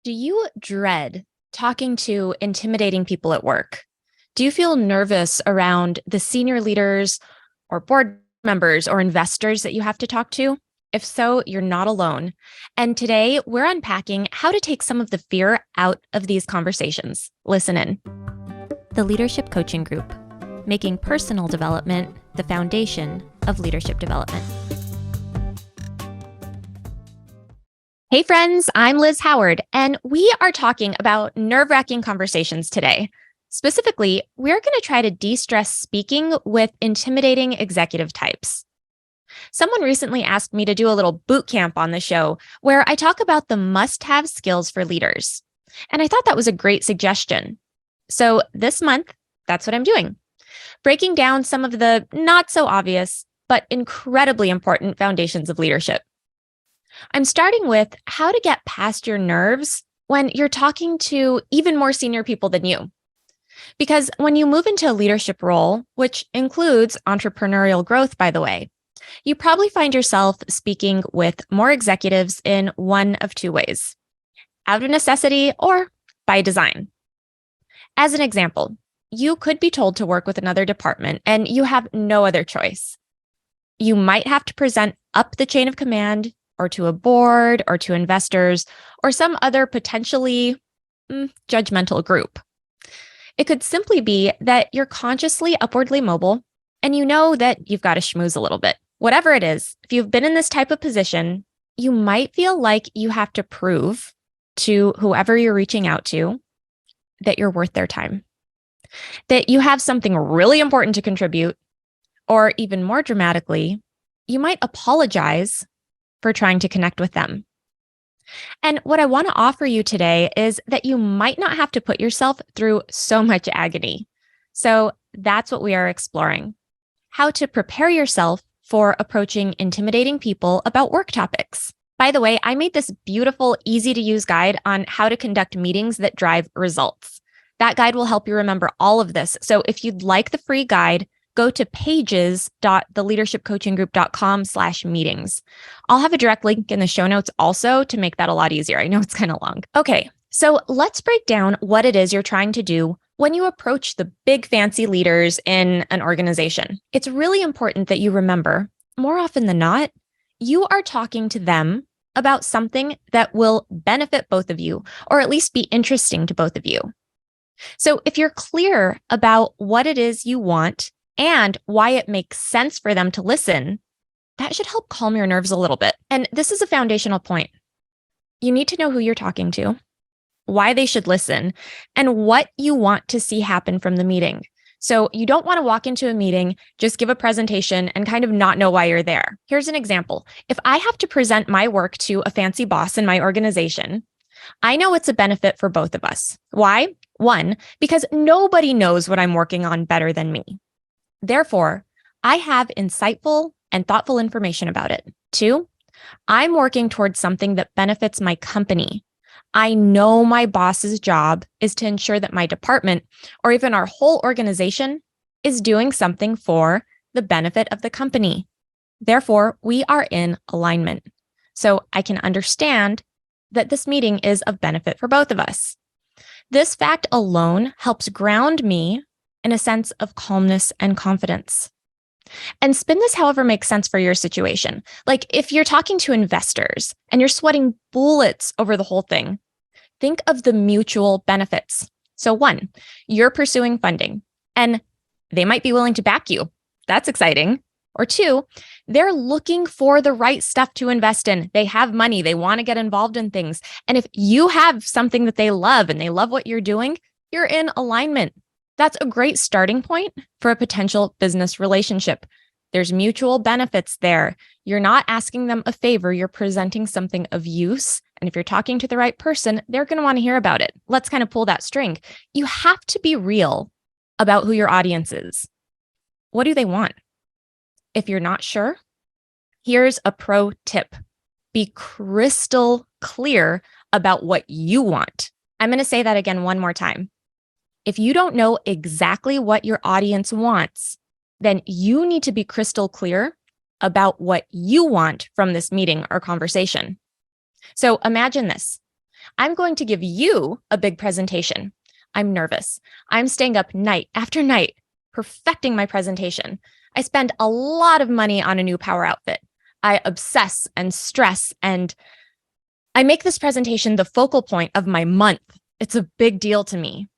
Do you dread talking to intimidating people at work? Do you feel nervous around the senior leaders or board members or investors that you have to talk to? If so, you're not alone. And today we're unpacking how to take some of the fear out of these conversations. Listen in. The Leadership Coaching Group, making personal development the foundation of leadership development. Hey friends, I'm Liz Howard, and we are talking about nerve-wracking conversations today. Specifically, we're going to try to de-stress speaking with intimidating executive types. Someone recently asked me to do a little boot camp on the show where I talk about the must-have skills for leaders. And I thought that was a great suggestion. So this month, that's what I'm doing. Breaking down some of the not so obvious, but incredibly important foundations of leadership. I'm starting with how to get past your nerves when you're talking to even more senior people than you. Because when you move into a leadership role, which includes entrepreneurial growth, by the way, you probably find yourself speaking with more executives in one of two ways: out of necessity or by design. As an example, you could be told to work with another department and you have no other choice. You might have to present up the chain of command or to a board or to investors or some other potentially judgmental group. It could simply be that you're consciously upwardly mobile and you know that you've got to schmooze a little bit. Whatever it is, if you've been in this type of position, you might feel like you have to prove to whoever you're reaching out to that you're worth their time, that you have something really important to contribute, or even more dramatically, you might apologize for trying to connect with them. And what I want to offer you today is that you might not have to put yourself through so much agony. So that's what we are exploring: how to prepare yourself for approaching intimidating people about work topics. By the way, I made this beautiful, easy to use guide on how to conduct meetings that drive results. That guide will help you remember all of this. So if you'd like the free guide, go to pages.theleadershipcoachinggroup.com/meetings. I'll have a direct link in the show notes also to make that a lot easier. I know it's kind of long. Okay, so let's break down what it is you're trying to do when you approach the big fancy leaders in an organization. It's really important that you remember, more often than not, you are talking to them about something that will benefit both of you, or at least be interesting to both of you. So if you're clear about what it is you want and why it makes sense for them to listen, that should help calm your nerves a little bit. And this is a foundational point. You need to know who you're talking to, why they should listen, and what you want to see happen from the meeting. So you don't want to walk into a meeting, just give a presentation, and kind of not know why you're there. Here's an example. If I have to present my work to a fancy boss in my organization, I know it's a benefit for both of us. Why? One, because nobody knows what I'm working on better than me. Therefore, I have insightful and thoughtful information about it. Two, I'm working towards something that benefits my company. I know my boss's job is to ensure that my department, or even our whole organization, is doing something for the benefit of the company. Therefore, we are in alignment. So I can understand that this meeting is of benefit for both of us. This fact alone helps ground me in a sense of calmness and confidence. And spin this however makes sense for your situation. Like if you're talking to investors and you're sweating bullets over the whole thing, think of the mutual benefits. So one, you're pursuing funding and they might be willing to back you. That's exciting. Or two, they're looking for the right stuff to invest in. They have money. They want to get involved in things. And if you have something that they love and they love what you're doing, you're in alignment. That's a great starting point for a potential business relationship. There's mutual benefits there. You're not asking them a favor. You're presenting something of use. And if you're talking to the right person, they're going to want to hear about it. Let's kind of pull that string. You have to be real about who your audience is. What do they want? If you're not sure, here's a pro tip. Be crystal clear about what you want. I'm going to say that again one more time. If you don't know exactly what your audience wants, then you need to be crystal clear about what you want from this meeting or conversation. So imagine this. I'm going to give you a big presentation. I'm nervous. I'm staying up night after night, perfecting my presentation. I spend a lot of money on a new power outfit. I obsess and stress, and I make this presentation the focal point of my month. It's a big deal to me.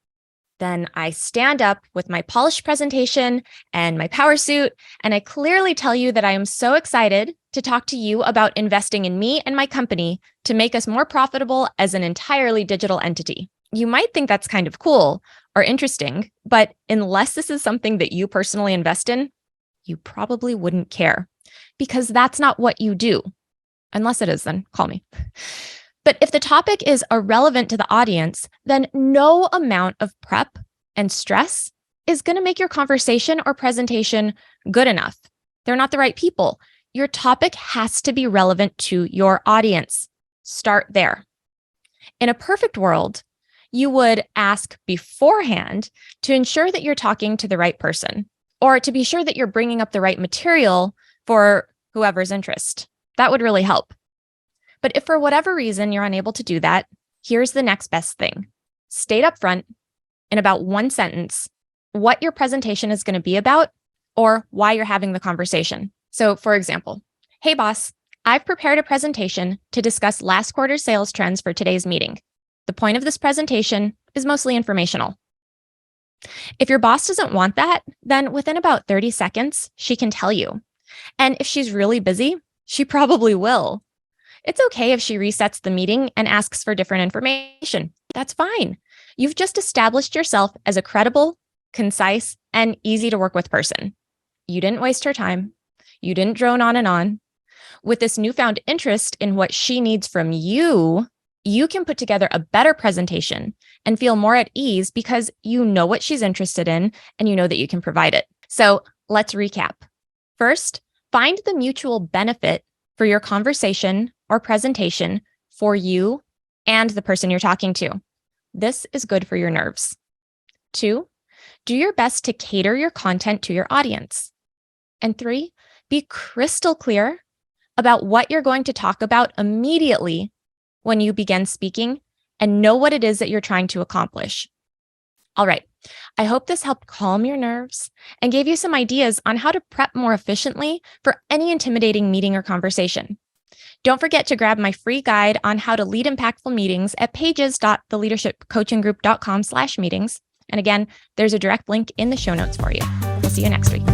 Then I stand up with my polished presentation and my power suit, and I clearly tell you that I am so excited to talk to you about investing in me and my company to make us more profitable as an entirely digital entity. You might think that's kind of cool or interesting, but unless this is something that you personally invest in, you probably wouldn't care because that's not what you do. Unless it is, then call me. But if the topic is irrelevant to the audience, then no amount of prep and stress is going to make your conversation or presentation good enough. They're not the right people. Your topic has to be relevant to your audience. Start there. In a perfect world, you would ask beforehand to ensure that you're talking to the right person, or to be sure that you're bringing up the right material for whoever's interest. That would really help. But if for whatever reason you're unable to do that, here's the next best thing. State up front in about one sentence what your presentation is going to be about or why you're having the conversation. So for example, hey boss, I've prepared a presentation to discuss last quarter's sales trends for today's meeting. The point of this presentation is mostly informational. If your boss doesn't want that, then within about 30 seconds, she can tell you. And if she's really busy, she probably will. It's okay if she resets the meeting and asks for different information. That's fine. You've just established yourself as a credible, concise, and easy to work with person. You didn't waste her time. You didn't drone on and on. With this newfound interest in what she needs from you, you can put together a better presentation and feel more at ease because you know what she's interested in and you know that you can provide it. So let's recap. First, find the mutual benefit for your conversation or presentation for you and the person you're talking to. This is good for your nerves. 2, do your best to cater your content to your audience. And 3, be crystal clear about what you're going to talk about immediately when you begin speaking and know what it is that you're trying to accomplish. All right, I hope this helped calm your nerves and gave you some ideas on how to prep more efficiently for any intimidating meeting or conversation. Don't forget to grab my free guide on how to lead impactful meetings at pages.theleadershipcoachinggroup.com/meetings. And again, there's a direct link in the show notes for you. We'll see you next week.